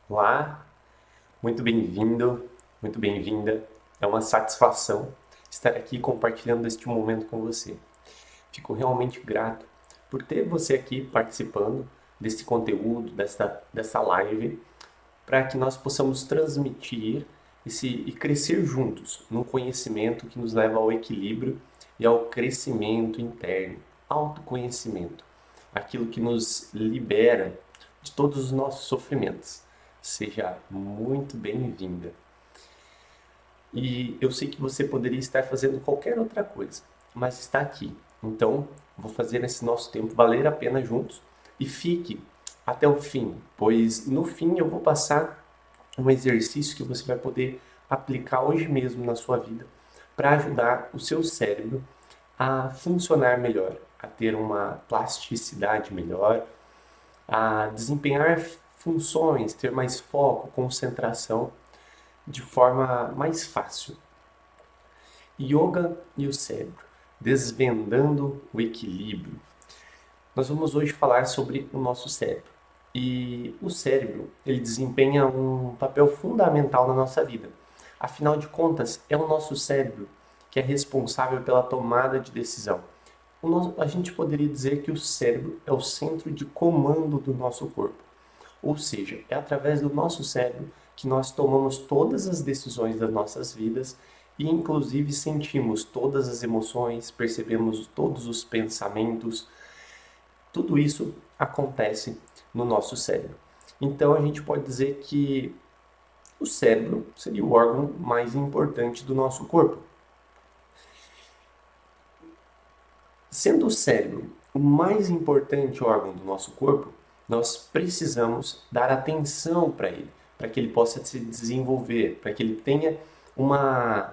Olá, muito bem-vindo, muito bem-vinda. É uma satisfação estar aqui compartilhando este momento com você. Fico realmente grato por ter você aqui participando desse conteúdo, dessa live, para que nós possamos transmitir e crescer juntos num conhecimento que nos leva ao equilíbrio e ao crescimento interno, autoconhecimento, aquilo que nos libera de todos os nossos sofrimentos. Seja muito bem-vinda. E eu sei que você poderia estar fazendo qualquer outra coisa, mas está aqui. Então, vou fazer esse nosso tempo valer a pena juntos e fique até o fim, pois no fim eu vou passar um exercício que você vai poder aplicar hoje mesmo na sua vida para ajudar o seu cérebro a funcionar melhor, a ter uma plasticidade melhor, a desempenhar funções, ter mais foco, concentração de forma mais fácil. Yoga e o cérebro, desvendando o equilíbrio. Nós vamos hoje falar sobre o nosso cérebro. E o cérebro, ele desempenha um papel fundamental na nossa vida. Afinal de contas, é o nosso cérebro que é responsável pela tomada de decisão. A gente poderia dizer que o cérebro é o centro de comando do nosso corpo. Ou seja, é através do nosso cérebro que nós tomamos todas as decisões das nossas vidas e, inclusive, sentimos todas as emoções, percebemos todos os pensamentos. Tudo isso acontece no nosso cérebro. Então, a gente pode dizer que o cérebro seria o órgão mais importante do nosso corpo. Sendo o cérebro o mais importante órgão do nosso corpo, nós precisamos dar atenção para ele, para que ele possa se desenvolver, para que ele tenha uma,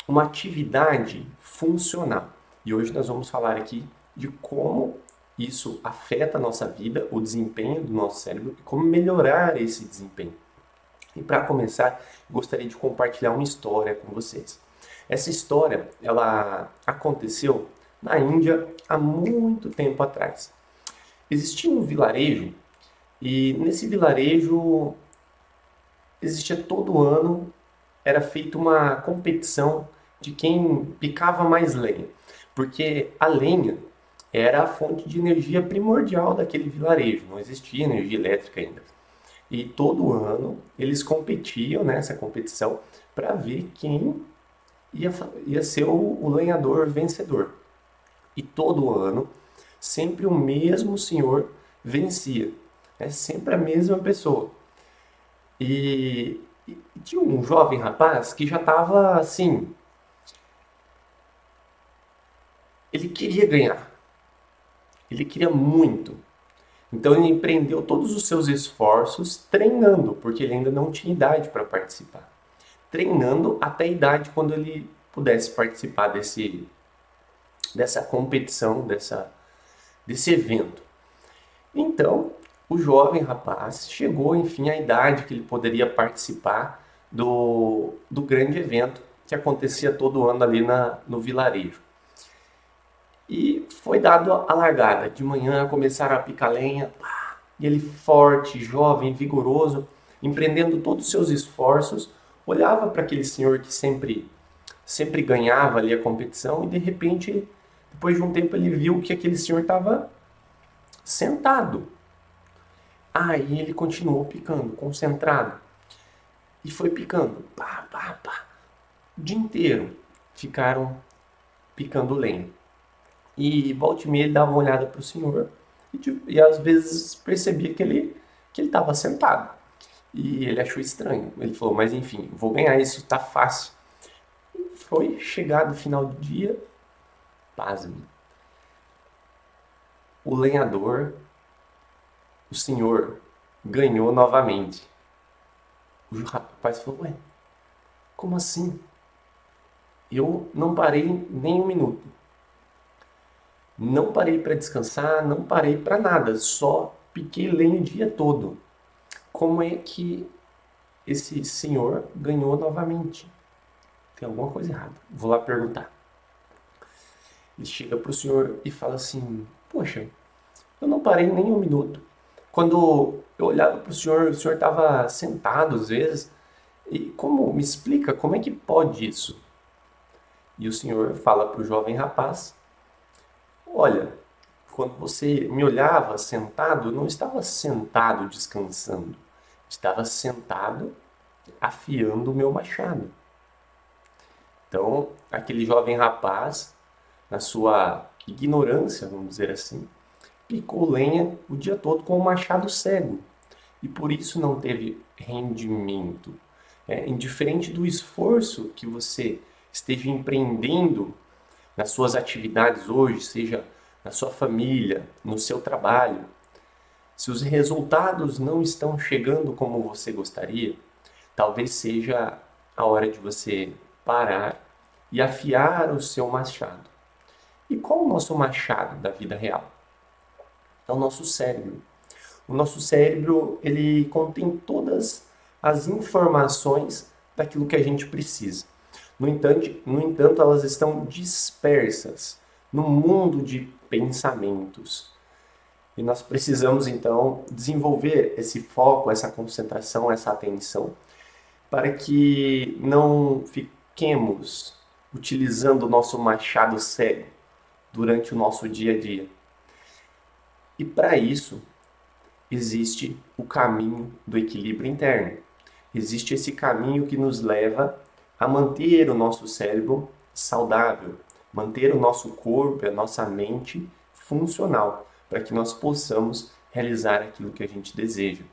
uma atividade funcional. E hoje nós vamos falar aqui de como isso afeta a nossa vida, o desempenho do nosso cérebro e como melhorar esse desempenho. E para começar, gostaria de compartilhar uma história com vocês. Essa história, ela aconteceu na Índia há muito tempo atrás. Existia um vilarejo e nesse vilarejo existia todo ano, era feita uma competição de quem picava mais lenha, porque a lenha era a fonte de energia primordial daquele vilarejo, não existia energia elétrica ainda. E todo ano eles competiam nessa competição para ver quem ia ser o lenhador vencedor. E todo ano, sempre o mesmo senhor vencia. É sempre a mesma pessoa. E tinha um jovem rapaz que já estava assim, ele queria ganhar, ele queria muito. Então ele empreendeu todos os seus esforços treinando, porque ele ainda não tinha idade para participar. Treinando até a idade quando ele pudesse participar dessa competição, desse evento. Então, o jovem rapaz chegou, enfim, à idade que ele poderia participar do grande evento que acontecia todo ano ali no vilarejo. E foi dado a largada. De manhã começaram a picar lenha, e ele forte, jovem, vigoroso, empreendendo todos os seus esforços, olhava para aquele senhor que sempre ganhava ali a competição e de repente, depois de um tempo, ele viu que aquele senhor estava sentado. Aí ele continuou picando, concentrado. E foi picando. Pá, pá, pá. O dia inteiro ficaram picando lenha. E volta e meia ele dava uma olhada para o senhor e às vezes percebia que ele estava sentado. E ele achou estranho. Ele falou, mas enfim, vou ganhar isso, tá fácil. E foi chegar no final do dia, pasme. O lenhador, o senhor, ganhou novamente. O rapaz falou, ué, como assim? Eu não parei nem um minuto. Não parei para descansar, não parei para nada, só piquei lenha o dia todo. Como é que esse senhor ganhou novamente? Tem alguma coisa errada. Vou lá perguntar. Ele chega para o senhor e fala assim: poxa, eu não parei nem um minuto. Quando Eu olhava para o senhor estava sentado às vezes, e me explica, como é que pode isso? E o senhor fala para o jovem rapaz: olha, quando você me olhava sentado, eu não estava sentado descansando, estava sentado afiando o meu machado. Então, aquele jovem rapaz, na sua ignorância, vamos dizer assim, picou lenha o dia todo com o machado cego e por isso não teve rendimento. Indiferente do esforço que você esteja empreendendo nas suas atividades hoje, seja na sua família, no seu trabalho, se os resultados não estão chegando como você gostaria, talvez seja a hora de você parar e afiar o seu machado. E qual é o nosso machado da vida real? É o nosso cérebro. O nosso cérebro, ele contém todas as informações daquilo que a gente precisa. No entanto, elas estão dispersas no mundo de pensamentos. E nós precisamos então desenvolver esse foco, essa concentração, essa atenção, para que não fiquemos utilizando o nosso machado cego durante o nosso dia a dia. E para isso, existe o caminho do equilíbrio interno. Existe esse caminho que nos leva a manter o nosso cérebro saudável, manter o nosso corpo e a nossa mente funcional, para que nós possamos realizar aquilo que a gente deseja.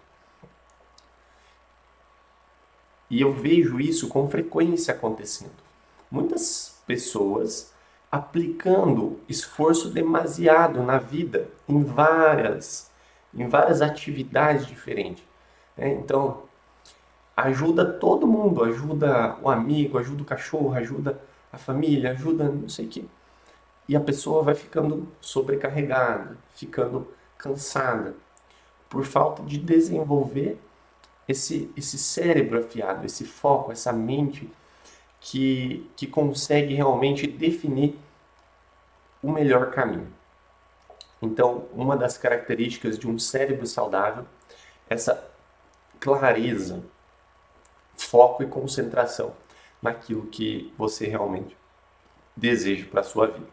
E eu vejo isso com frequência acontecendo. Muitas pessoas aplicando esforço demasiado na vida em várias atividades diferentes. Então, ajuda todo mundo, ajuda o amigo, ajuda o cachorro, ajuda a família, ajuda não sei o quê. E a pessoa vai ficando sobrecarregada, ficando cansada, por falta de desenvolver esse cérebro afiado, esse foco, essa mente que consegue realmente definir o melhor caminho. Então, uma das características de um cérebro saudável é essa clareza, foco e concentração naquilo que você realmente deseja para a sua vida.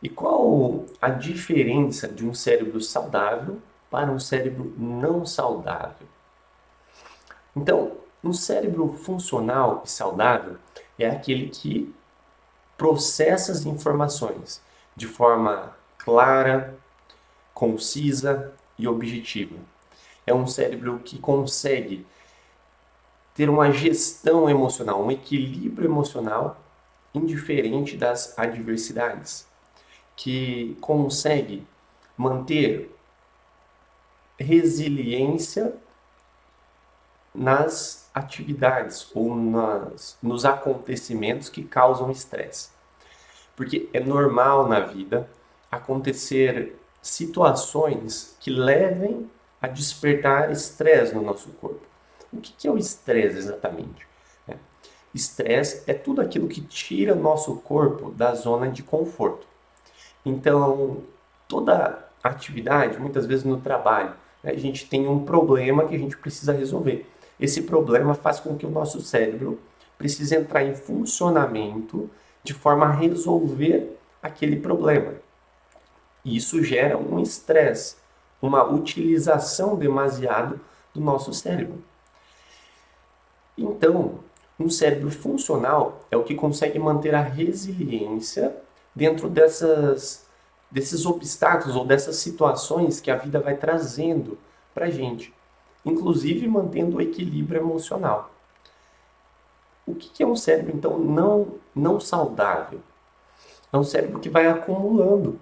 E qual a diferença de um cérebro saudável para um cérebro não saudável? Então, um cérebro funcional e saudável é aquele que processa as informações de forma clara, concisa e objetiva. É um cérebro que consegue ter uma gestão emocional, um equilíbrio emocional indiferente das adversidades, que consegue manter resiliência nas atividades ou nos acontecimentos que causam estresse. Porque é normal na vida acontecer situações que levem a despertar estresse no nosso corpo. O que é o estresse exatamente? Estresse é tudo aquilo que tira o nosso corpo da zona de conforto. Então, toda atividade, muitas vezes no trabalho, a gente tem um problema que a gente precisa resolver. Esse problema faz com que o nosso cérebro precise entrar em funcionamento de forma a resolver aquele problema. E isso gera um estresse, uma utilização demasiada do nosso cérebro. Então, um cérebro funcional é o que consegue manter a resiliência dentro desses obstáculos ou dessas situações que a vida vai trazendo para a gente, inclusive mantendo o equilíbrio emocional. O que é um cérebro, então, não saudável? É um cérebro que vai acumulando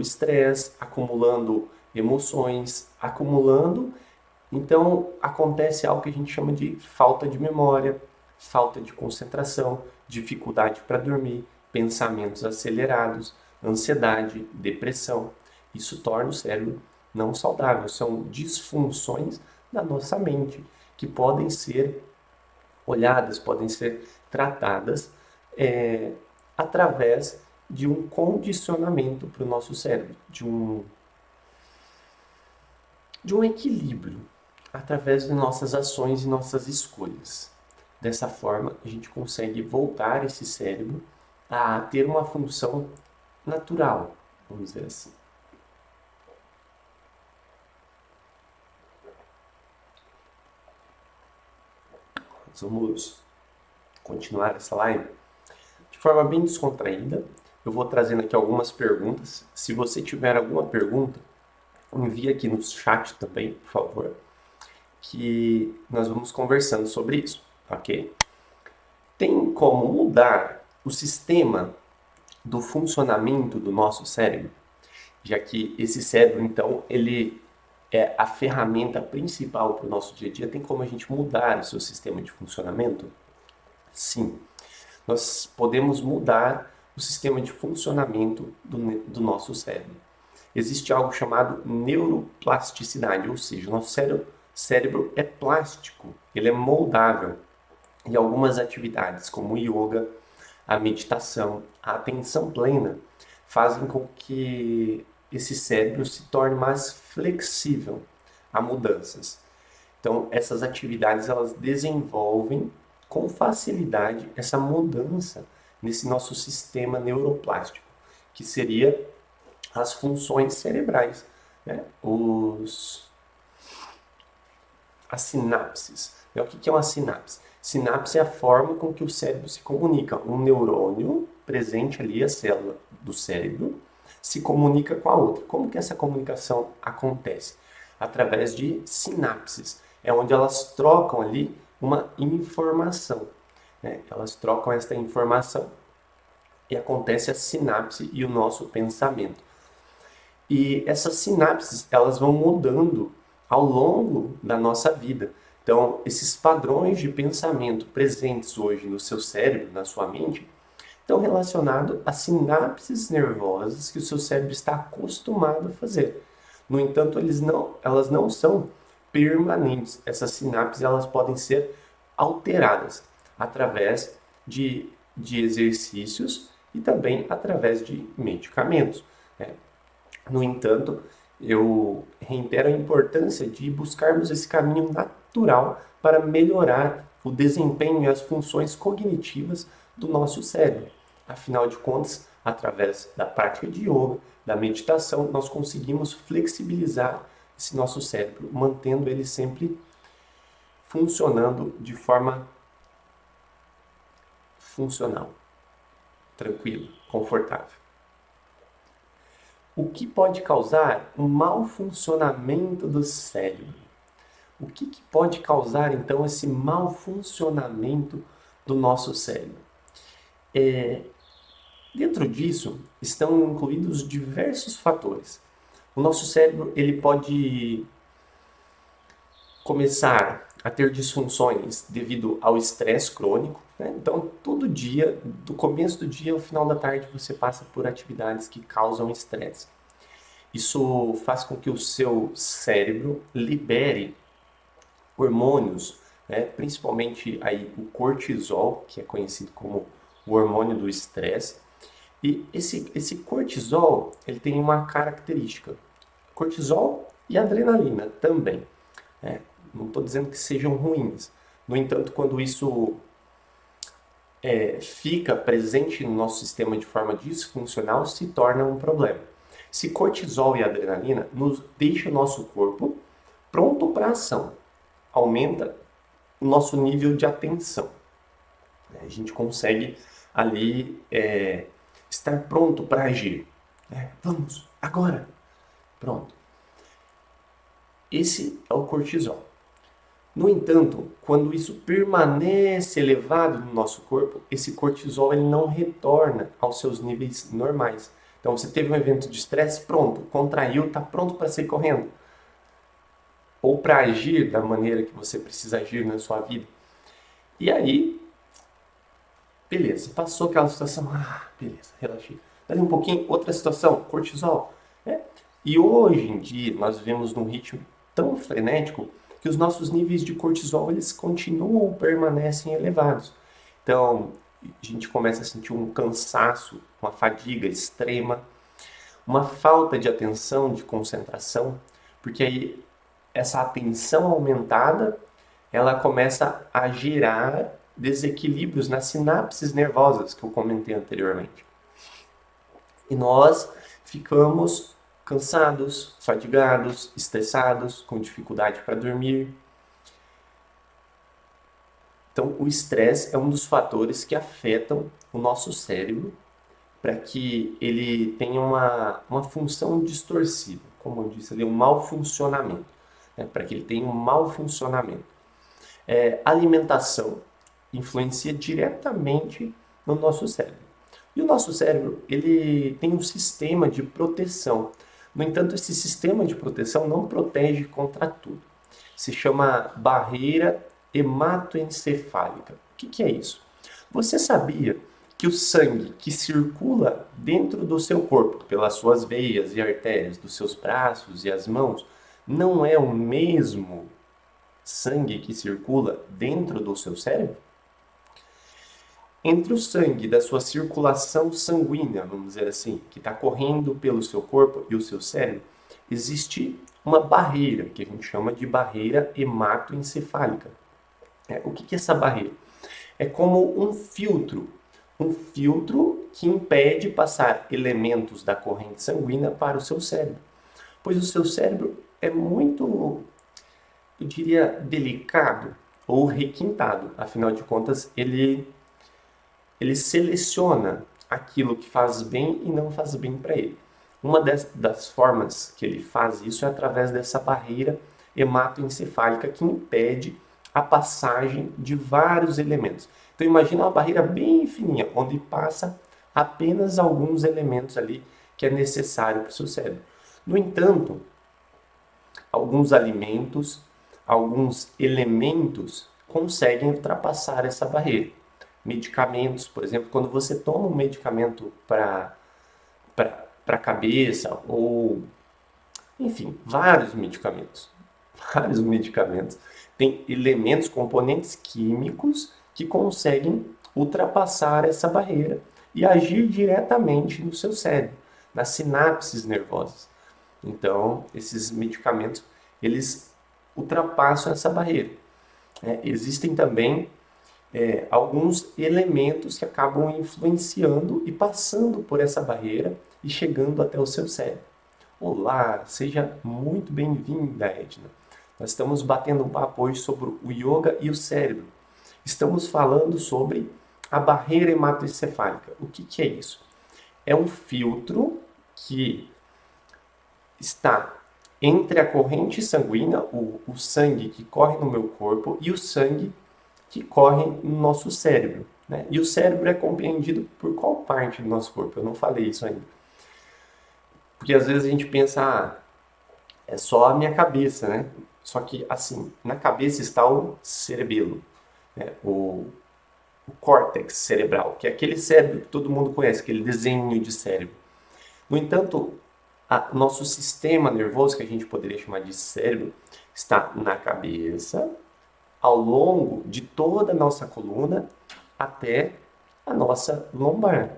estresse, acumulando emoções, acumulando. Então, acontece algo que a gente chama de falta de memória, falta de concentração, dificuldade para dormir, pensamentos acelerados, ansiedade, depressão. Isso torna o cérebro não saudável. São disfunções da nossa mente que podem ser olhadas, podem ser tratadas através de um condicionamento para o nosso cérebro, de um equilíbrio através de nossas ações e nossas escolhas. Dessa forma, a gente consegue voltar esse cérebro a ter uma função natural, vamos dizer assim. Nós vamos continuar essa live de forma bem descontraída. Eu vou trazendo aqui algumas perguntas. Se você tiver alguma pergunta, envie aqui no chat também, por favor, que nós vamos conversando sobre isso, ok? Tem como mudar o sistema do funcionamento do nosso cérebro? Já que esse cérebro, então, ele é a ferramenta principal para o nosso dia a dia, tem como a gente mudar o seu sistema de funcionamento? Sim, nós podemos mudar o sistema de funcionamento do nosso cérebro. Existe algo chamado neuroplasticidade, ou seja, o nosso cérebro é plástico, ele é moldável. E algumas atividades, como o yoga, a meditação, a atenção plena, fazem com que esse cérebro se torne mais flexível a mudanças. Então, essas atividades elas desenvolvem com facilidade essa mudança nesse nosso sistema neuroplástico, que seria as funções cerebrais, né? As sinapses. O que é uma sinapse? Sinapse é a forma com que o cérebro se comunica. Um neurônio presente ali, a célula do cérebro, se comunica com a outra. Como que essa comunicação acontece? Através de sinapses. É onde elas trocam ali uma informação, né? Elas trocam esta informação e acontece a sinapse e o nosso pensamento. E essas sinapses, elas vão mudando ao longo da nossa vida. Então, esses padrões de pensamento presentes hoje no seu cérebro, na sua mente, estão relacionados a sinapses nervosas que o seu cérebro está acostumado a fazer. No entanto, elas não são permanentes. Essas sinapses elas podem ser alteradas através de exercícios e também através de medicamentos, né? No entanto, eu reitero a importância de buscarmos esse caminho natural para melhorar o desempenho e as funções cognitivas do nosso cérebro. Afinal de contas, através da prática de yoga, da meditação, nós conseguimos flexibilizar esse nosso cérebro, mantendo ele sempre funcionando de forma funcional, tranquilo, confortável. O que pode causar um mau funcionamento do cérebro? O que pode causar, então, esse mau funcionamento do nosso cérebro? Dentro disso, estão incluídos diversos fatores. O nosso cérebro ele pode começar a ter disfunções devido ao estresse crônico, né? Então, todo dia, do começo do dia ao final da tarde, você passa por atividades que causam estresse. Isso faz com que o seu cérebro libere hormônios, né? Principalmente aí o cortisol, que é conhecido como o hormônio do estresse. E esse cortisol, ele tem uma característica. Cortisol e adrenalina também, né? Não estou dizendo que sejam ruins. No entanto, quando isso fica presente no nosso sistema de forma disfuncional, se torna um problema. Se cortisol e adrenalina nos deixa o nosso corpo pronto para ação, aumenta o nosso nível de atenção. A gente consegue ali estar pronto para agir. Vamos, agora. Pronto. Esse é o cortisol. No entanto, quando isso permanece elevado no nosso corpo, esse cortisol ele não retorna aos seus níveis normais. Então você teve um evento de estresse, pronto, contraiu, está pronto para sair correndo. Ou para agir da maneira que você precisa agir na sua vida. E aí, beleza, passou aquela situação, beleza, relaxei. Dali um pouquinho, outra situação, cortisol. E hoje em dia nós vivemos num ritmo tão frenético que os nossos níveis de cortisol eles continuam, permanecem elevados. Então, a gente começa a sentir um cansaço, uma fadiga extrema, uma falta de atenção, de concentração, porque aí essa atenção aumentada, ela começa a gerar desequilíbrios nas sinapses nervosas que eu comentei anteriormente. E nós ficamos cansados, fatigados, estressados, com dificuldade para dormir. Então, o estresse é um dos fatores que afetam o nosso cérebro para que ele tenha uma função distorcida, como eu disse ali, um mau funcionamento, né? Para que ele tenha um mau funcionamento. Alimentação influencia diretamente no nosso cérebro. E o nosso cérebro, ele tem um sistema de proteção. No entanto, esse sistema de proteção não protege contra tudo. Se chama barreira hematoencefálica. O que é isso? Você sabia que o sangue que circula dentro do seu corpo, pelas suas veias e artérias, dos seus braços e as mãos, não é o mesmo sangue que circula dentro do seu cérebro? Entre o sangue da sua circulação sanguínea, vamos dizer assim, que está correndo pelo seu corpo e o seu cérebro, existe uma barreira, que a gente chama de barreira hematoencefálica. O que é essa barreira? É como um filtro que impede passar elementos da corrente sanguínea para o seu cérebro. Pois o seu cérebro é muito, eu diria, delicado ou requintado. Afinal de contas, ele seleciona aquilo que faz bem e não faz bem para ele. Uma das formas que ele faz isso é através dessa barreira hematoencefálica que impede a passagem de vários elementos. Então imagina uma barreira bem fininha, onde passa apenas alguns elementos ali que é necessário para o seu cérebro. No entanto, alguns alimentos, alguns elementos conseguem ultrapassar essa barreira. Medicamentos, por exemplo, quando você toma um medicamento para a cabeça ou, enfim, vários medicamentos, tem elementos, componentes químicos que conseguem ultrapassar essa barreira e agir diretamente no seu cérebro, nas sinapses nervosas. Então, esses medicamentos, eles ultrapassam essa barreira. Existem também alguns elementos que acabam influenciando e passando por essa barreira e chegando até o seu cérebro. Olá, seja muito bem-vinda, Edna. Nós estamos batendo um papo hoje sobre o yoga e o cérebro. Estamos falando sobre a barreira hematoencefálica. O que é isso? É um filtro que está entre a corrente sanguínea, o sangue que corre no meu corpo, e o sangue que corre no nosso cérebro. Né? E o cérebro é compreendido por qual parte do nosso corpo? Eu não falei isso ainda. Porque às vezes a gente pensa, é só a minha cabeça, né? Só que, assim, na cabeça está o cerebelo, né? O córtex cerebral, que é aquele cérebro que todo mundo conhece, aquele desenho de cérebro. No entanto, nosso sistema nervoso, que a gente poderia chamar de cérebro, está na cabeça, ao longo de toda a nossa coluna até a nossa lombar.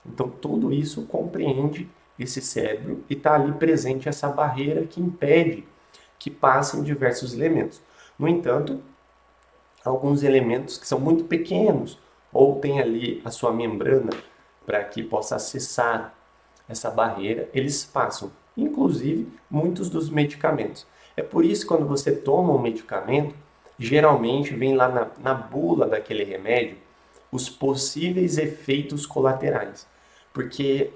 Então, tudo isso compreende esse cérebro e está ali presente essa barreira que impede que passem diversos elementos. No entanto, alguns elementos que são muito pequenos ou tem ali a sua membrana para que possa acessar essa barreira, eles passam, inclusive muitos dos medicamentos. É por isso que quando você toma um medicamento, geralmente vem lá na bula daquele remédio os possíveis efeitos colaterais. Porque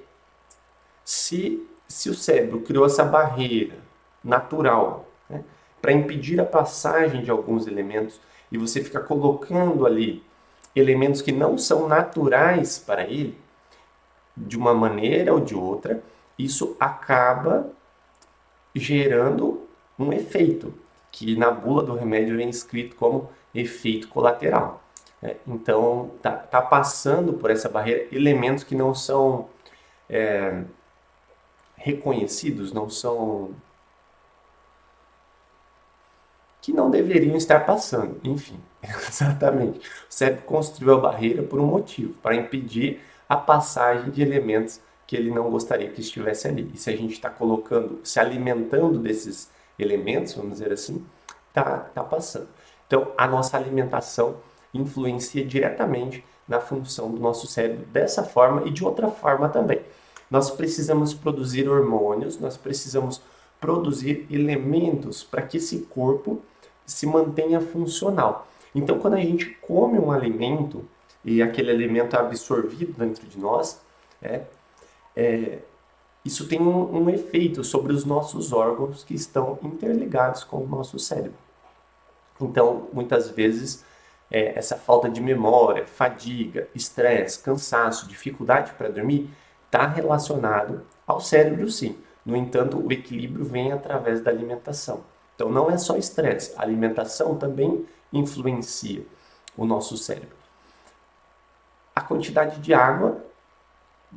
se o cérebro criou essa barreira natural, né, para impedir a passagem de alguns elementos e você fica colocando ali elementos que não são naturais para ele, de uma maneira ou de outra, isso acaba gerando um efeito, que na bula do remédio vem escrito como efeito colateral. Então, tá passando por essa barreira elementos que não são reconhecidos, que não deveriam estar passando. Enfim, exatamente. O cérebro construiu a barreira por um motivo, para impedir a passagem de elementos que ele não gostaria que estivesse ali. E se a gente está colocando, se alimentando desses elementos, vamos dizer assim, tá passando. Então, a nossa alimentação influencia diretamente na função do nosso cérebro dessa forma e de outra forma também. Nós precisamos produzir hormônios, nós precisamos produzir elementos para que esse corpo se mantenha funcional. Então, quando a gente come um alimento e aquele alimento é absorvido dentro de nós, isso tem um efeito sobre os nossos órgãos que estão interligados com o nosso cérebro. Então, muitas vezes, essa falta de memória, fadiga, estresse, cansaço, dificuldade para dormir, está relacionado ao cérebro, sim. No entanto, o equilíbrio vem através da alimentação. Então, não é só estresse, a alimentação também influencia o nosso cérebro. A quantidade de água,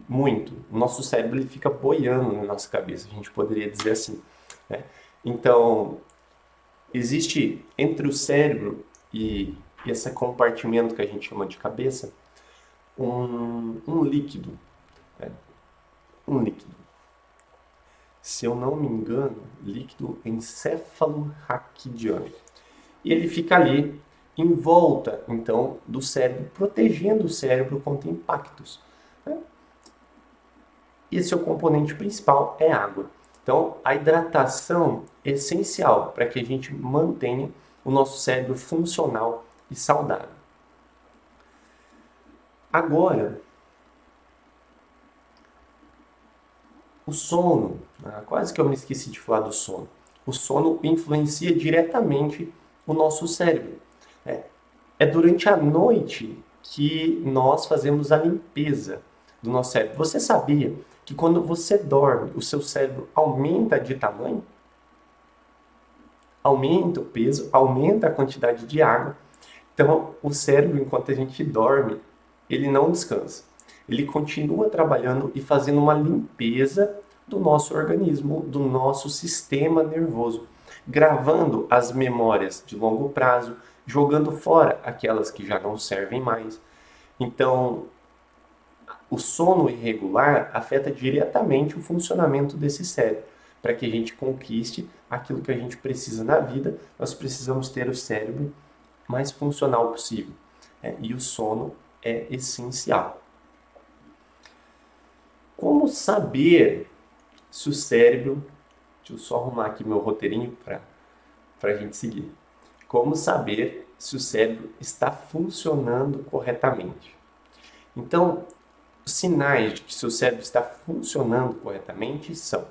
muito. O nosso cérebro ele fica boiando na nossa cabeça, a gente poderia dizer assim, né? Então, existe entre o cérebro e esse compartimento que a gente chama de cabeça, um líquido, né? Um líquido. Se eu não me engano, líquido encefalorraquidiano. E ele fica ali em volta, então, do cérebro, protegendo o cérebro contra impactos, né? E seu componente principal é água. Então, a hidratação é essencial para que a gente mantenha o nosso cérebro funcional e saudável. Agora, o sono, quase que eu me esqueci de falar do sono. O sono influencia diretamente o nosso cérebro. É durante a noite que nós fazemos a limpeza do nosso cérebro. Você sabia que quando você dorme, o seu cérebro aumenta de tamanho? Aumenta o peso, aumenta a quantidade de água. Então, o cérebro, enquanto a gente dorme, ele não descansa. Ele continua trabalhando e fazendo uma limpeza do nosso organismo, do nosso sistema nervoso, gravando as memórias de longo prazo, jogando fora aquelas que já não servem mais. Então, o sono irregular afeta diretamente o funcionamento desse cérebro. Para que a gente conquiste aquilo que a gente precisa na vida, nós precisamos ter o cérebro mais funcional possível. E o sono é essencial. Como saber se o cérebro... Deixa eu só arrumar aqui meu roteirinho para a gente seguir. Como saber se o cérebro está funcionando corretamente? Então, os sinais de que seu cérebro está funcionando corretamente são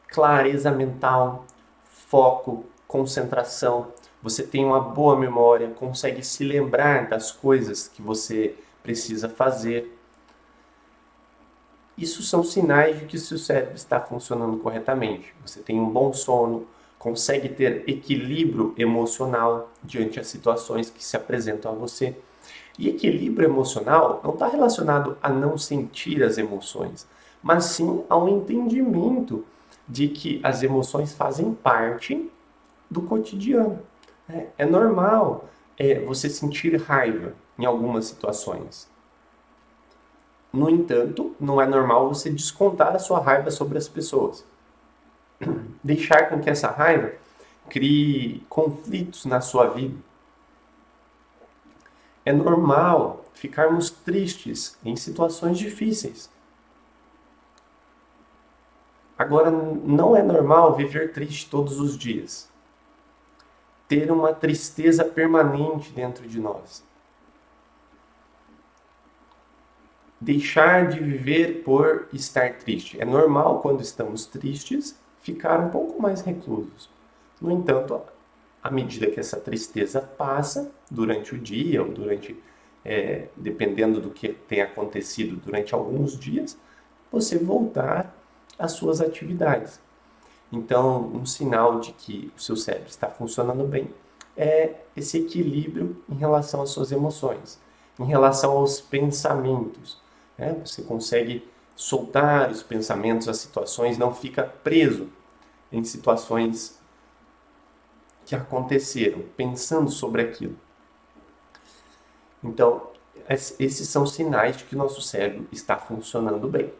clareza mental, foco, concentração, você tem uma boa memória, consegue se lembrar das coisas que você precisa fazer. Isso são sinais de que seu cérebro está funcionando corretamente. Você tem um bom sono, consegue ter equilíbrio emocional diante das situações que se apresentam a você. E equilíbrio emocional não está relacionado a não sentir as emoções, mas sim ao entendimento de que as emoções fazem parte do cotidiano. É normal você sentir raiva em algumas situações. No entanto, não é normal você descontar a sua raiva sobre as pessoas. Deixar com que essa raiva crie conflitos na sua vida. É normal ficarmos tristes em situações difíceis. Agora, não é normal viver triste todos os dias. Ter uma tristeza permanente dentro de nós. Deixar de viver por estar triste. É normal, quando estamos tristes, ficar um pouco mais reclusos. No entanto, à medida que essa tristeza passa durante o dia, ou dependendo do que tem acontecido durante alguns dias, você voltar às suas atividades. Então, um sinal de que o seu cérebro está funcionando bem é esse equilíbrio em relação às suas emoções, em relação aos pensamentos. Você consegue soltar os pensamentos, as situações, não fica preso em situações que aconteceram, pensando sobre aquilo. Então, esses são sinais de que o nosso cérebro está funcionando bem.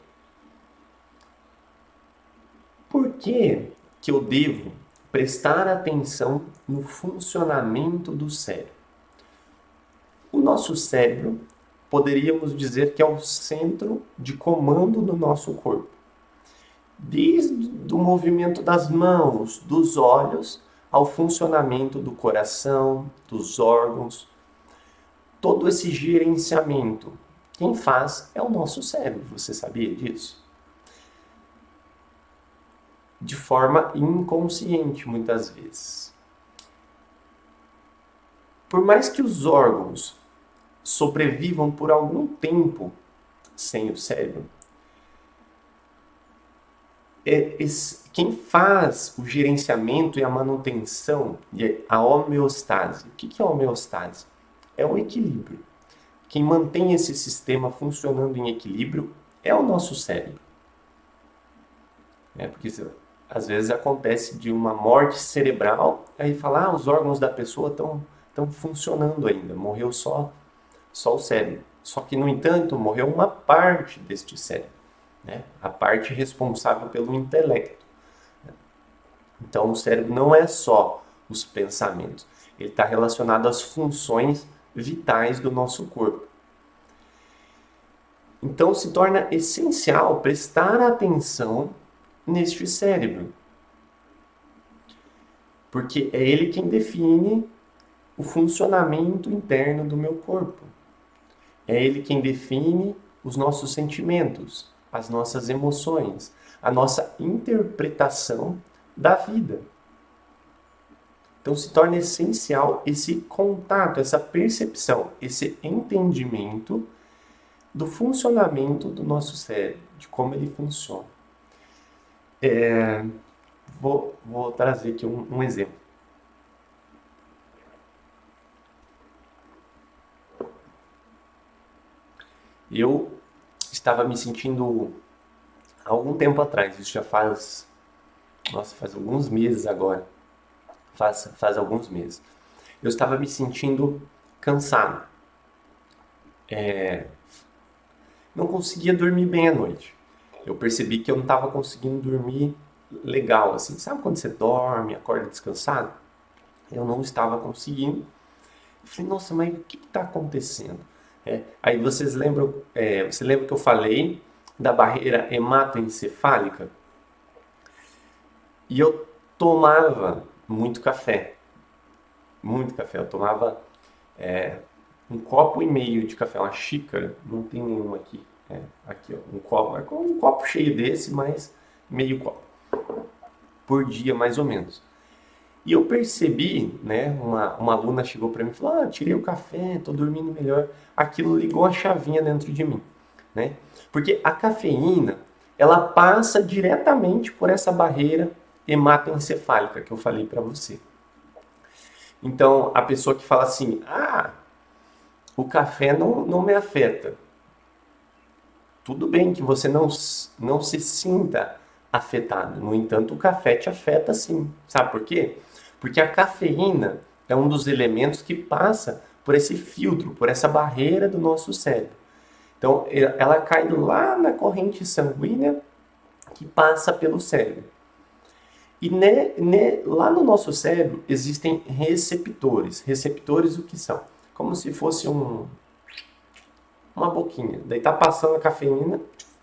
Por que eu devo prestar atenção no funcionamento do cérebro. O nosso cérebro, poderíamos dizer que é o centro de comando do nosso corpo. Desde o movimento das mãos, dos olhos, ao funcionamento do coração, dos órgãos, todo esse gerenciamento, quem faz é o nosso cérebro. Você sabia disso? De forma inconsciente, muitas vezes. Por mais que os órgãos sobrevivam por algum tempo sem o cérebro, quem faz o gerenciamento e a manutenção e a homeostase. O que é a homeostase? É o equilíbrio. Quem mantém esse sistema funcionando em equilíbrio é o nosso cérebro. Porque às vezes acontece de uma morte cerebral, aí fala, os órgãos da pessoa estão funcionando ainda, morreu só o cérebro. Só que, no entanto, morreu uma parte deste cérebro, a parte responsável pelo intelecto. Então, o cérebro não é só os pensamentos, ele está relacionado às funções vitais do nosso corpo. Então, se torna essencial prestar atenção neste cérebro, porque é ele quem define o funcionamento interno do meu corpo. É ele quem define os nossos sentimentos, as nossas emoções, a nossa interpretação da vida. Então se torna essencial esse contato, essa percepção, esse entendimento do funcionamento do nosso cérebro, de como ele funciona. Vou trazer aqui um exemplo. Eu estava me sentindo, há algum tempo atrás, isso já faz alguns meses agora, faz alguns meses, eu estava me sentindo cansado, não conseguia dormir bem à noite. Eu percebi que eu não estava conseguindo dormir legal, assim, sabe quando você dorme, acorda descansado? Eu não estava conseguindo. Eu falei, nossa, mas o que está acontecendo? Aí você lembra que eu falei da barreira hematoencefálica? E eu tomava muito café. Muito café. Eu tomava 1,5 copo de café, uma xícara, não tem nenhuma aqui. Aqui, ó, um copo cheio desse, mais meio copo. Por dia, mais ou menos. E eu percebi, uma aluna chegou para mim e falou, tirei o café, estou dormindo melhor. Aquilo ligou a chavinha dentro de mim, Porque a cafeína, ela passa diretamente por essa barreira hematoencefálica que eu falei para você. Então, a pessoa que fala assim, o café não me afeta. Tudo bem que você não se sinta afetado. No entanto, o café te afeta sim. Sabe por quê? Porque a cafeína é um dos elementos que passa por esse filtro, por essa barreira do nosso cérebro. Então, ela cai lá na corrente sanguínea que passa pelo cérebro. E lá no nosso cérebro existem receptores. Receptores o que são? Como se fosse uma boquinha. Daí tá passando a cafeína,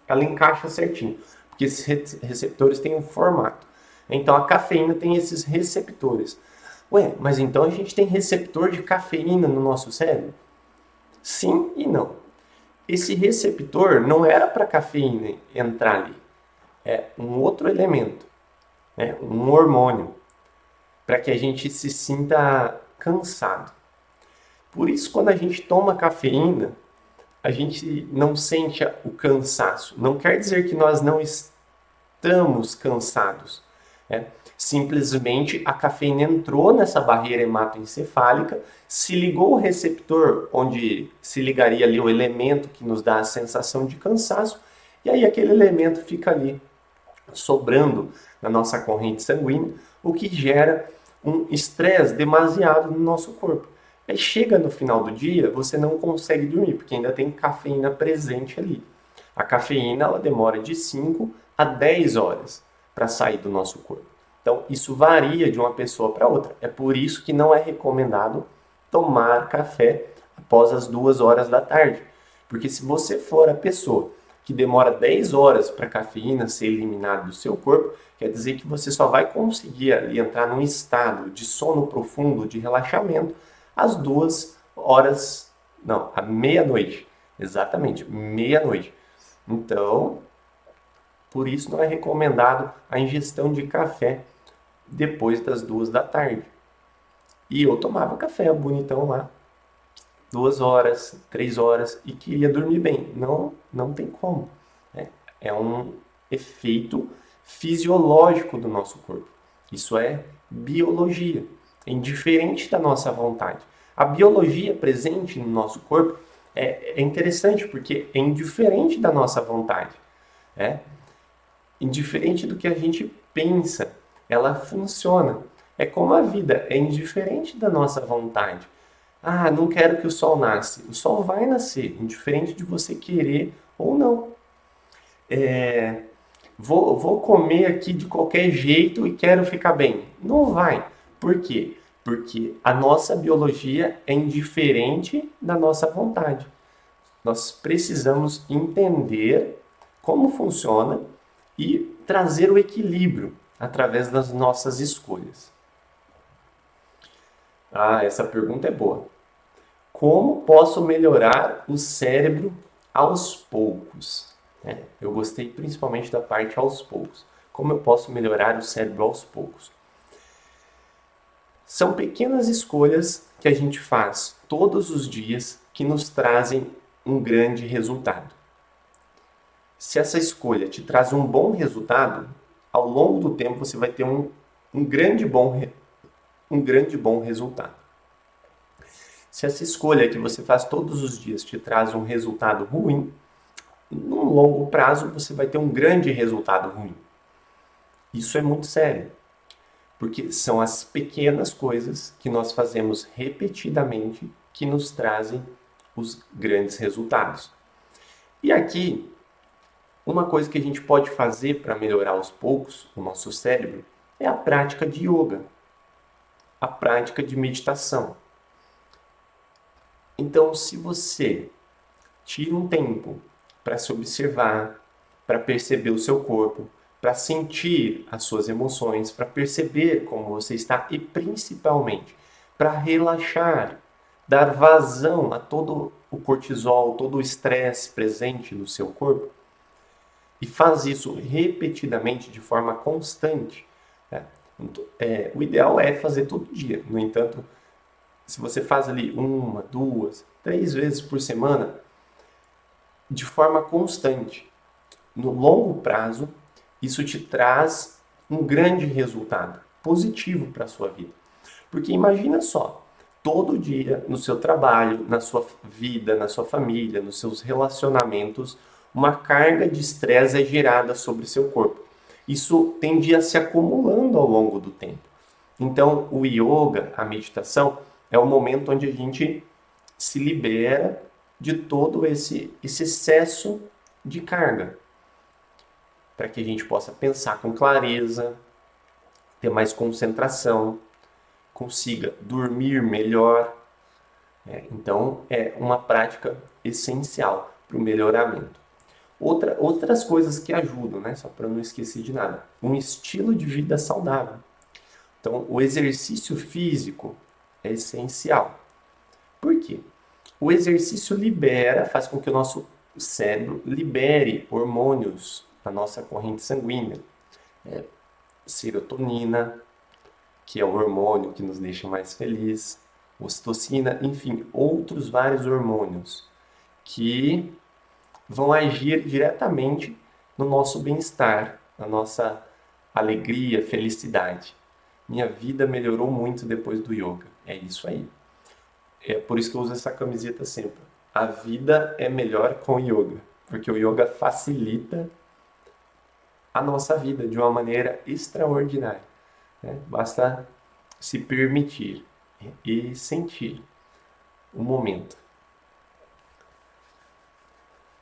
ela encaixa certinho. Porque esses receptores têm um formato. Então a cafeína tem esses receptores. Ué, mas então a gente tem receptor de cafeína no nosso cérebro? Sim e não. Esse receptor não era para a cafeína entrar ali. É um outro elemento, um hormônio, para que a gente se sinta cansado. Por isso, quando a gente toma cafeína, a gente não sente o cansaço. Não quer dizer que nós não estamos cansados. Simplesmente a cafeína entrou nessa barreira hematoencefálica, se ligou ao receptor, onde se ligaria ali o elemento que nos dá a sensação de cansaço, e aí aquele elemento fica ali sobrando na nossa corrente sanguínea, o que gera um estresse demasiado no nosso corpo. Aí chega no final do dia, você não consegue dormir, porque ainda tem cafeína presente ali. A cafeína ela demora de 5 a 10 horas para sair do nosso corpo. Então, isso varia de uma pessoa para outra. É por isso que não é recomendado tomar café após as 2 horas da tarde. Porque se você for a pessoa que demora 10 horas para a cafeína ser eliminada do seu corpo, quer dizer que você só vai conseguir ali entrar num estado de sono profundo, de relaxamento, às 2 horas, não, à meia-noite. Exatamente, meia-noite. Então, por isso não é recomendado a ingestão de café depois das 2 da tarde. E eu tomava café bonitão lá, 2 horas, 3 horas e queria dormir bem. Não, não tem como. Né? É um efeito fisiológico do nosso corpo. Isso é biologia, é indiferente da nossa vontade. A biologia presente no nosso corpo é interessante porque é indiferente da nossa vontade. É indiferente do que a gente pensa, ela funciona. É como a vida, é indiferente da nossa vontade. Ah, não quero que o sol nasça. O sol vai nascer, indiferente de você querer ou não. É, vou comer aqui de qualquer jeito e quero ficar bem. Não vai. Por quê? Porque a nossa biologia é indiferente da nossa vontade. Nós precisamos entender como funciona e trazer o equilíbrio através das nossas escolhas. Ah, essa pergunta é boa. Como posso melhorar o cérebro aos poucos? Eu gostei principalmente da parte aos poucos. Como eu posso melhorar o cérebro aos poucos? São pequenas escolhas que a gente faz todos os dias que nos trazem um grande resultado. Se essa escolha te traz um bom resultado, ao longo do tempo você vai ter um grande bom resultado. Se essa escolha que você faz todos os dias te traz um resultado ruim, no longo prazo você vai ter um grande resultado ruim. Isso é muito sério, porque são as pequenas coisas que nós fazemos repetidamente que nos trazem os grandes resultados. E aqui, uma coisa que a gente pode fazer para melhorar aos poucos o nosso cérebro é a prática de yoga, a prática de meditação. Então, se você tira um tempo para se observar, para perceber o seu corpo, para sentir as suas emoções, para perceber como você está e principalmente para relaxar, dar vazão a todo o cortisol, todo o estresse presente no seu corpo e faz isso repetidamente de forma constante. Né? O ideal é fazer todo dia. No entanto, se você faz ali 1, 2, 3 vezes por semana, de forma constante, no longo prazo, isso te traz um grande resultado positivo para a sua vida. Porque imagina só, todo dia no seu trabalho, na sua vida, na sua família, nos seus relacionamentos, uma carga de estresse é gerada sobre o seu corpo. Isso tende a se acumulando ao longo do tempo. Então, o yoga, a meditação, é o momento onde a gente se libera de todo esse excesso de carga, para que a gente possa pensar com clareza, ter mais concentração, consiga dormir melhor. Então, é uma prática essencial para o melhoramento. Outras coisas que ajudam, né? Só para não esquecer de nada. Um estilo de vida saudável. Então, o exercício físico é essencial. Por quê? O exercício faz com que o nosso cérebro libere hormônios na nossa corrente sanguínea. Serotonina, que é o hormônio que nos deixa mais felizes, ocitocina, enfim, outros vários hormônios que vão agir diretamente no nosso bem-estar, na nossa alegria, felicidade. Minha vida melhorou muito depois do yoga. É isso aí. É por isso que eu uso essa camiseta sempre. A vida é melhor com yoga, porque o yoga facilita a nossa vida de uma maneira extraordinária. Né? Basta se permitir e sentir o momento.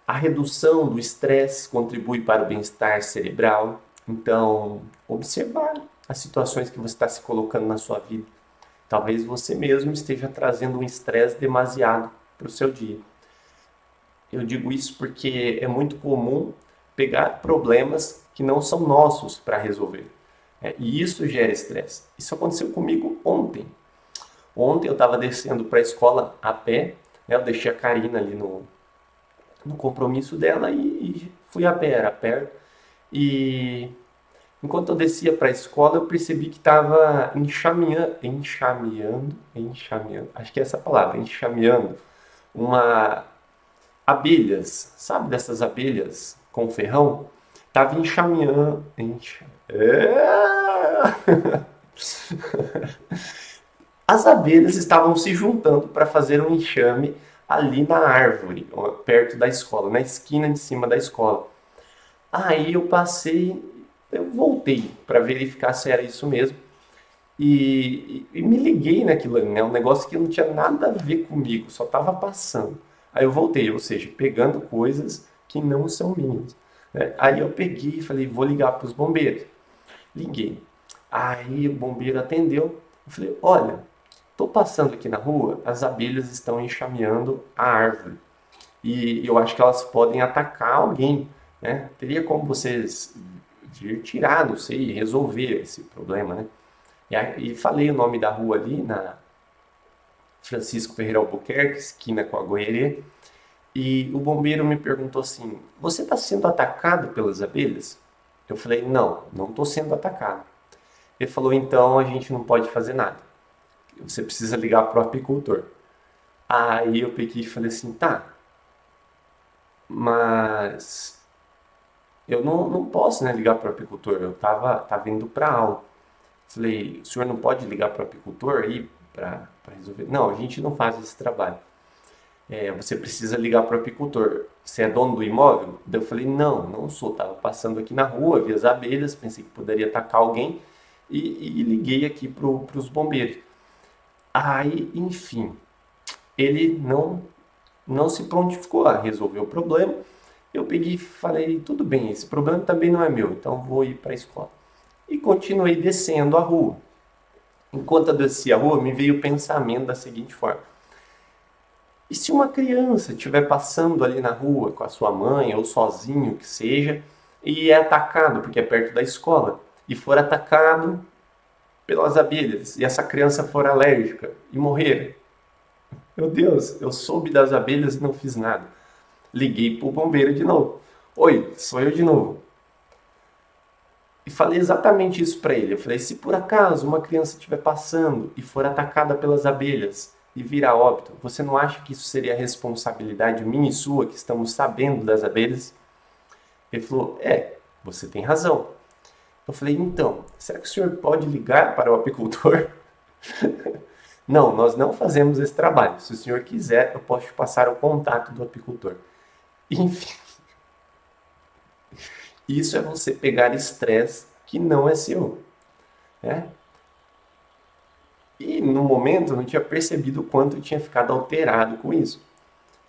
A redução do estresse contribui para o bem-estar cerebral. Então, observar as situações que você está se colocando na sua vida. Talvez você mesmo esteja trazendo um estresse demasiado para o seu dia. Eu digo isso porque é muito comum pegar problemas que não são nossos para resolver. E isso gera estresse. Isso aconteceu comigo ontem. Ontem eu estava descendo para a escola a pé, né? Eu deixei a Karina ali no compromisso dela e fui a pé, era perto. E enquanto eu descia para a escola, eu percebi que estava enxameando, acho que é essa palavra, enxameando, uma abelhas, sabe dessas abelhas com ferrão? Tava enxameando, as abelhas estavam se juntando para fazer um enxame ali na árvore, perto da escola, na esquina de cima da escola. Aí eu voltei para verificar se era isso mesmo e me liguei naquilo ali, né? Um negócio que não tinha nada a ver comigo, só estava passando. Aí eu voltei, ou seja, pegando coisas que não são minhas, né? Aí eu peguei e falei, vou ligar para os bombeiros. Liguei. Aí o bombeiro atendeu. Eu falei, olha, estou passando aqui na rua, as abelhas estão enxameando a árvore. E eu acho que elas podem atacar alguém, né? Teria como vocês vir tirar, não sei, resolver esse problema, né? E falei o nome da rua ali, na Francisco Ferreira Albuquerque, esquina com a Goierê, e o bombeiro me perguntou assim: você está sendo atacado pelas abelhas? Eu falei: não, não estou sendo atacado. Ele falou: então a gente não pode fazer nada. Você precisa ligar para o apicultor. Aí eu peguei e falei assim: tá, mas eu não posso, né, ligar para o apicultor. Tava indo para aula. Falei: o senhor não pode ligar para o apicultor aí para resolver? Não, a gente não faz esse trabalho. Você precisa ligar para o apicultor. Você é dono do imóvel? Daí eu falei, não, não sou. Estava passando aqui na rua, vi as abelhas, pensei que poderia atacar alguém e liguei aqui para os bombeiros. Aí, enfim, ele não se prontificou a resolver o problema. Eu peguei e falei, tudo bem, esse problema também não é meu, então vou ir para a escola. E continuei descendo a rua. Enquanto eu descia a rua, me veio o pensamento da seguinte forma: e se uma criança estiver passando ali na rua com a sua mãe ou sozinho que seja e é atacado porque é perto da escola e for atacado pelas abelhas e essa criança for alérgica e morrer? Meu Deus, eu soube das abelhas e não fiz nada. Liguei pro bombeiro de novo. Oi, sou eu de novo. E falei exatamente isso para ele. Eu falei: se por acaso uma criança estiver passando e for atacada pelas abelhas e vir a óbito, você não acha que isso seria responsabilidade minha e sua, que estamos sabendo das abelhas? Ele falou: você tem razão. Eu falei: então, será que o senhor pode ligar para o apicultor? Não, nós não fazemos esse trabalho. Se o senhor quiser, eu posso te passar o contato do apicultor. Enfim, isso é você pegar estresse que não é seu, né? E no momento eu não tinha percebido o quanto eu tinha ficado alterado com isso,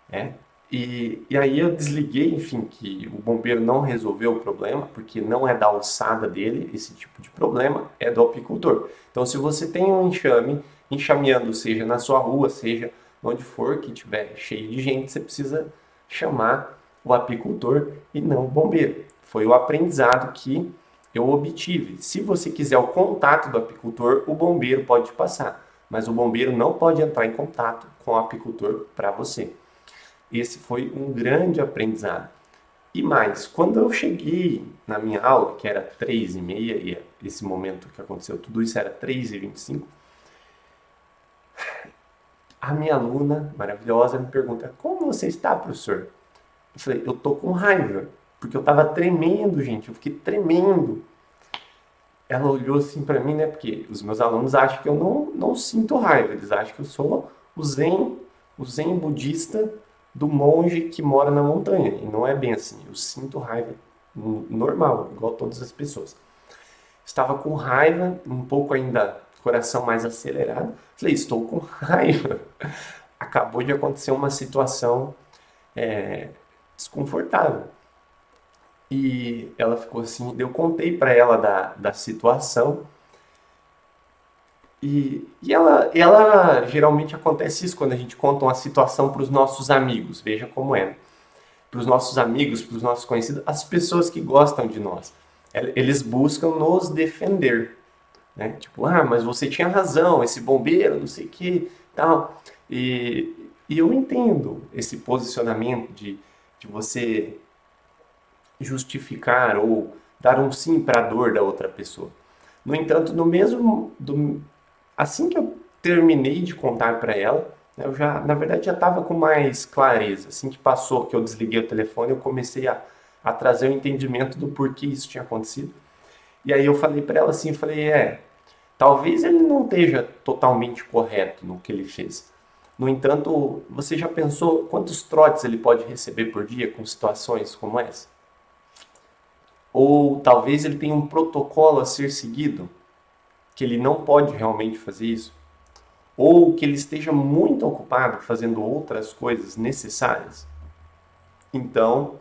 né? E aí eu desliguei, enfim, que o bombeiro não resolveu o problema, porque não é da alçada dele esse tipo de problema, é do apicultor. Então, se você tem um enxame, enxameando, seja na sua rua, seja onde for que tiver cheio de gente, você precisa chamar o apicultor e não o bombeiro. Foi o aprendizado que eu obtive. Se você quiser o contato do apicultor, o bombeiro pode te passar, mas o bombeiro não pode entrar em contato com o apicultor para você. Esse foi um grande aprendizado. E mais, quando eu cheguei na minha aula, que era 3h30, e esse momento que aconteceu tudo isso era 3h25, a minha aluna maravilhosa me pergunta: como você está, professor? Eu falei: eu tô com raiva, porque eu tava tremendo, gente, eu fiquei tremendo. Ela olhou assim para mim, né? Porque os meus alunos acham que eu não sinto raiva, eles acham que eu sou o zen budista do monge que mora na montanha. E não é bem assim. Eu sinto raiva normal, igual todas as pessoas. Estava com raiva, um pouco ainda, coração mais acelerado. Falei: estou com raiva. Acabou de acontecer uma situação desconfortável. E ela ficou assim, eu contei para ela da situação. ela geralmente acontece isso quando a gente conta uma situação para os nossos amigos. Veja como é. Para os nossos amigos, para os nossos conhecidos, as pessoas que gostam de nós. Eles buscam nos defender. Né? Tipo, ah, mas você tinha razão, esse bombeiro, não sei o que, tal. E eu entendo esse posicionamento de você justificar ou dar um sim para a dor da outra pessoa. No entanto, assim que eu terminei de contar para ela, né, eu já, na verdade, já estava com mais clareza. Assim que passou, que eu desliguei o telefone, eu comecei a trazer o entendimento do porquê isso tinha acontecido. E aí eu falei para ela assim, falei, talvez ele não esteja totalmente correto no que ele fez. No entanto, você já pensou quantos trotes ele pode receber por dia com situações como essa? Ou talvez ele tenha um protocolo a ser seguido, que ele não pode realmente fazer isso? Ou que ele esteja muito ocupado fazendo outras coisas necessárias? Então,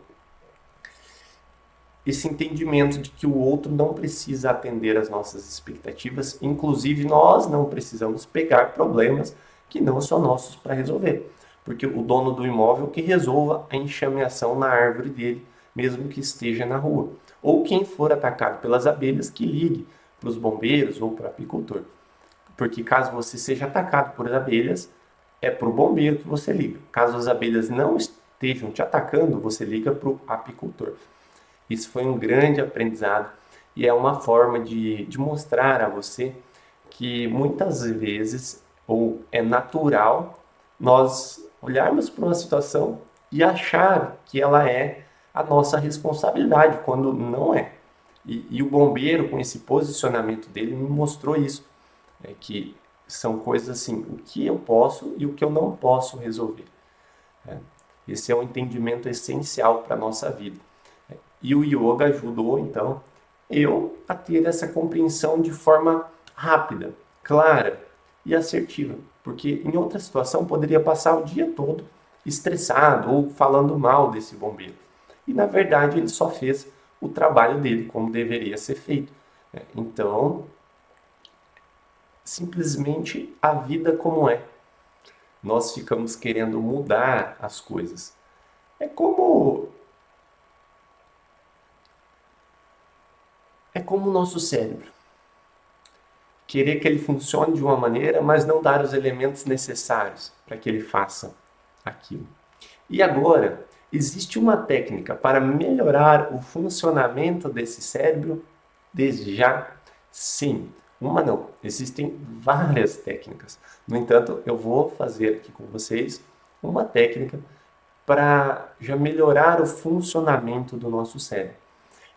esse entendimento de que o outro não precisa atender às nossas expectativas, inclusive nós não precisamos pegar problemas que não são nossos para resolver, porque o dono do imóvel que resolva a enxameação na árvore dele, mesmo que esteja na rua, ou quem for atacado pelas abelhas que ligue para os bombeiros ou para o apicultor, porque caso você seja atacado por abelhas, é para o bombeiro que você liga. Caso as abelhas não estejam te atacando, você liga para o apicultor. Isso foi um grande aprendizado e é uma forma de mostrar a você que muitas vezes, ou é natural, nós olharmos para uma situação e achar que ela é a nossa responsabilidade, quando não é. E o bombeiro, com esse posicionamento dele, me mostrou isso, que são coisas assim, o que eu posso e o que eu não posso resolver. Né? Esse é um entendimento essencial para a nossa vida. E o yoga ajudou, então, eu a ter essa compreensão de forma rápida, clara e assertiva. Porque em outra situação poderia passar o dia todo estressado ou falando mal desse bombeiro. E na verdade ele só fez o trabalho dele como deveria ser feito. Então, simplesmente a vida como é. Nós ficamos querendo mudar as coisas. É como é como o nosso cérebro. Querer que ele funcione de uma maneira, mas não dar os elementos necessários para que ele faça aquilo. E agora, existe uma técnica para melhorar o funcionamento desse cérebro desde já? Sim, uma não. Existem várias técnicas. No entanto, eu vou fazer aqui com vocês uma técnica para já melhorar o funcionamento do nosso cérebro.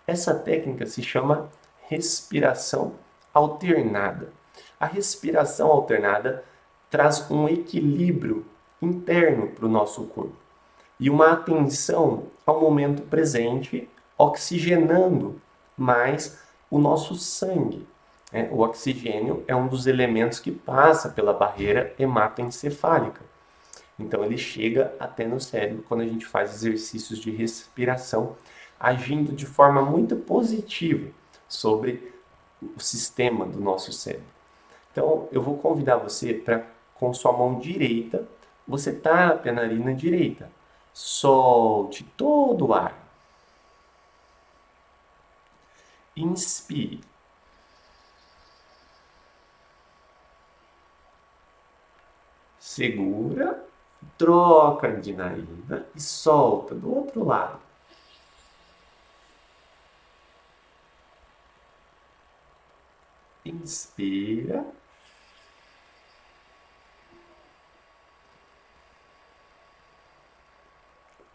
Essa técnica se chama respiração alternada. A respiração alternada traz um equilíbrio interno para o nosso corpo e uma atenção ao momento presente, oxigenando mais o nosso sangue. O oxigênio é um dos elementos que passa pela barreira hematoencefálica. Então ele chega até no cérebro quando a gente faz exercícios de respiração, agindo de forma muito positiva sobre o sistema do nosso cérebro. Então eu vou convidar você para, com sua mão direita, você tape a narina direita. Solte todo o ar. Inspire. Segura, troca de narina e solta do outro lado. Inspira.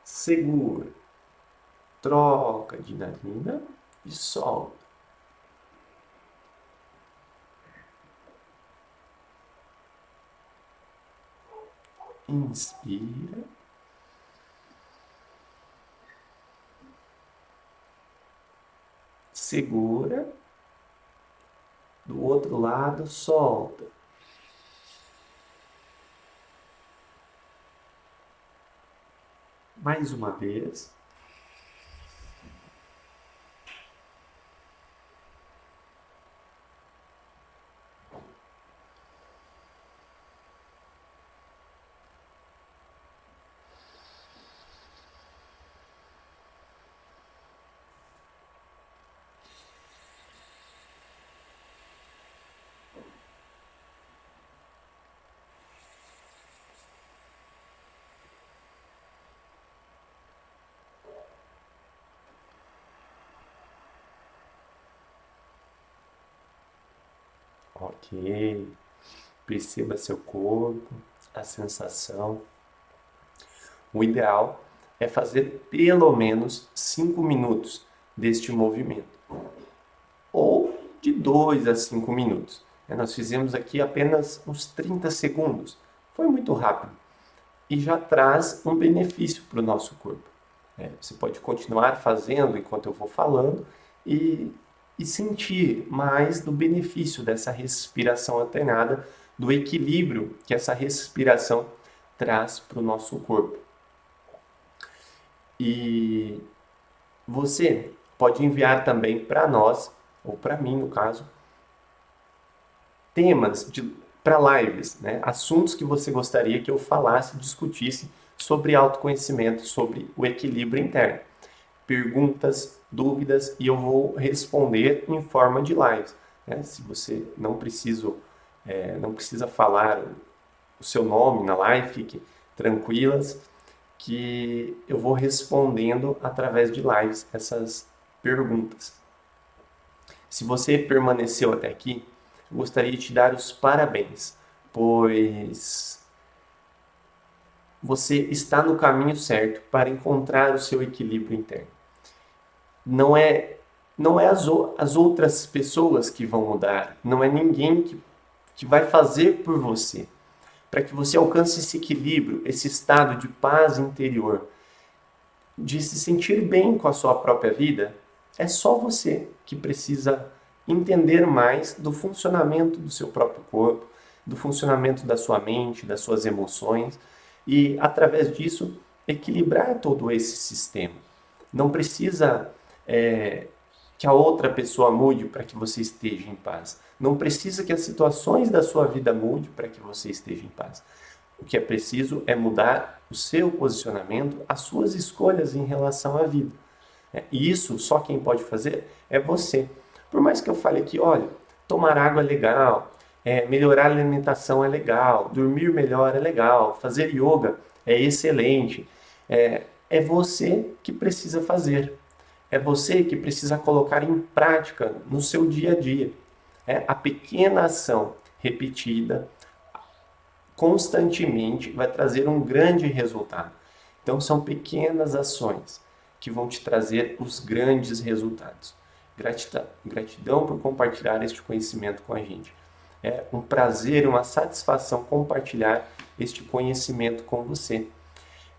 Segura. Troca de narina e solta. Inspira. Segura. Do outro lado, solta. Mais uma vez. Ok. Perceba seu corpo, a sensação. O ideal é fazer pelo menos 5 minutos deste movimento, ou de 2 a 5 minutos. Nós fizemos aqui apenas uns 30 segundos. Foi muito rápido e já traz um benefício para o nosso corpo. Você pode continuar fazendo enquanto eu vou falando e sentir mais do benefício dessa respiração alternada, do equilíbrio que essa respiração traz para o nosso corpo. E você pode enviar também para nós, ou para mim no caso, temas para lives, né? Assuntos que você gostaria que eu falasse, discutisse sobre autoconhecimento, sobre o equilíbrio interno. Perguntas, dúvidas, e eu vou responder em forma de lives. Né? Se você não precisa falar o seu nome na live, fique tranquilas, que eu vou respondendo através de lives essas perguntas. Se você permaneceu até aqui, eu gostaria de te dar os parabéns, pois você está no caminho certo para encontrar o seu equilíbrio interno. Não é as outras pessoas que vão mudar, não é ninguém que vai fazer por você. Para que você alcance esse equilíbrio, esse estado de paz interior, de se sentir bem com a sua própria vida, é só você que precisa entender mais do funcionamento do seu próprio corpo, do funcionamento da sua mente, das suas emoções e, através disso, equilibrar todo esse sistema. Não precisa que a outra pessoa mude para que você esteja em paz. Não precisa que as situações da sua vida mude para que você esteja em paz. O que é preciso é mudar o seu posicionamento, as suas escolhas em relação à vida. E isso só quem pode fazer é você. Por mais que eu fale aqui, olha, tomar água é legal, melhorar a alimentação é legal, dormir melhor é legal, fazer yoga é excelente. É você que precisa fazer. É você que precisa colocar em prática no seu dia a dia. A pequena ação repetida constantemente vai trazer um grande resultado. Então são pequenas ações que vão te trazer os grandes resultados. Gratidão por compartilhar este conhecimento com a gente. É um prazer e uma satisfação compartilhar este conhecimento com você.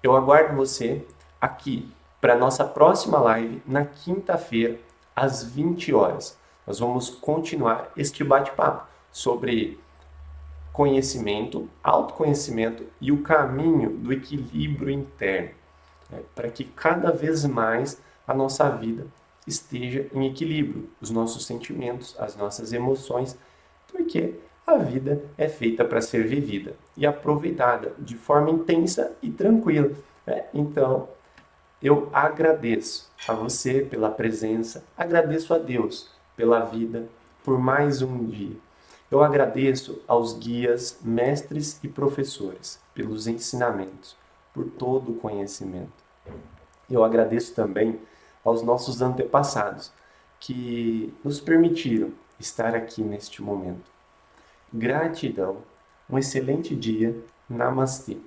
Eu aguardo você aqui para a nossa próxima live na quinta-feira, às 20 horas. Nós vamos continuar este bate-papo sobre conhecimento, autoconhecimento e o caminho do equilíbrio interno, para que cada vez mais a nossa vida esteja em equilíbrio, os nossos sentimentos, as nossas emoções, porque a vida é feita para ser vivida e aproveitada de forma intensa e tranquila. Então, eu agradeço a você pela presença, agradeço a Deus pela vida, por mais um dia. Eu agradeço aos guias, mestres e professores pelos ensinamentos, por todo o conhecimento. Eu agradeço também aos nossos antepassados que nos permitiram estar aqui neste momento. Gratidão, um excelente dia, Namastê.